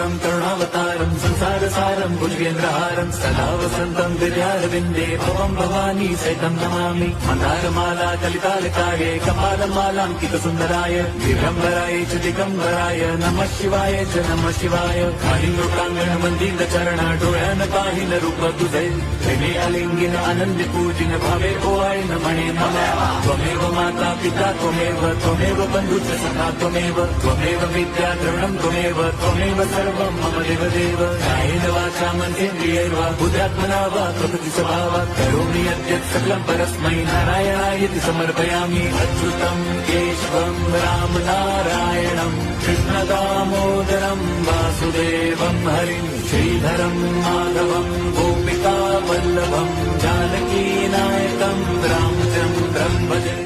शङ्करं करुणावतारं संसारसारं भुजगेन्द्रहारं सदा वसन्तं विद्यारविन्दे भवं भवानी सहितं नमामि मन्दारमाला कलितालकाये कपालमालाङ्कितसुन्दराय दिगम्बराय च दिगम्बराय नमः शिवाय च नमः शिवाय कालिंगोटांगण मंदिर चरण डोळ्यान पाहिन रूप तुझे प्रेमे अलिंगिन आनंद पूजिन भावे ओवाय न म्हणे मला त्वमेव माता पिता त्वमेव बंधुच सखा त्वमेव विद्या द्रवणं त्वमेव सर्वं मम देवदेव कायेन वाचा मनसेन्द्रियैर्वा बुद्ध्यात्मना वा प्रकृति स्वभावात् करोमि यद्यत् सकलं परस्मै नारायणायति समर्पयामि अच्युतं केशवं रामनारायणं कृष्णदामोदरं वासुदेवं हरिं श्रीधरं माधवं गोपिकावल्लभं जानकीनायकं रामचन्द्रं भजे।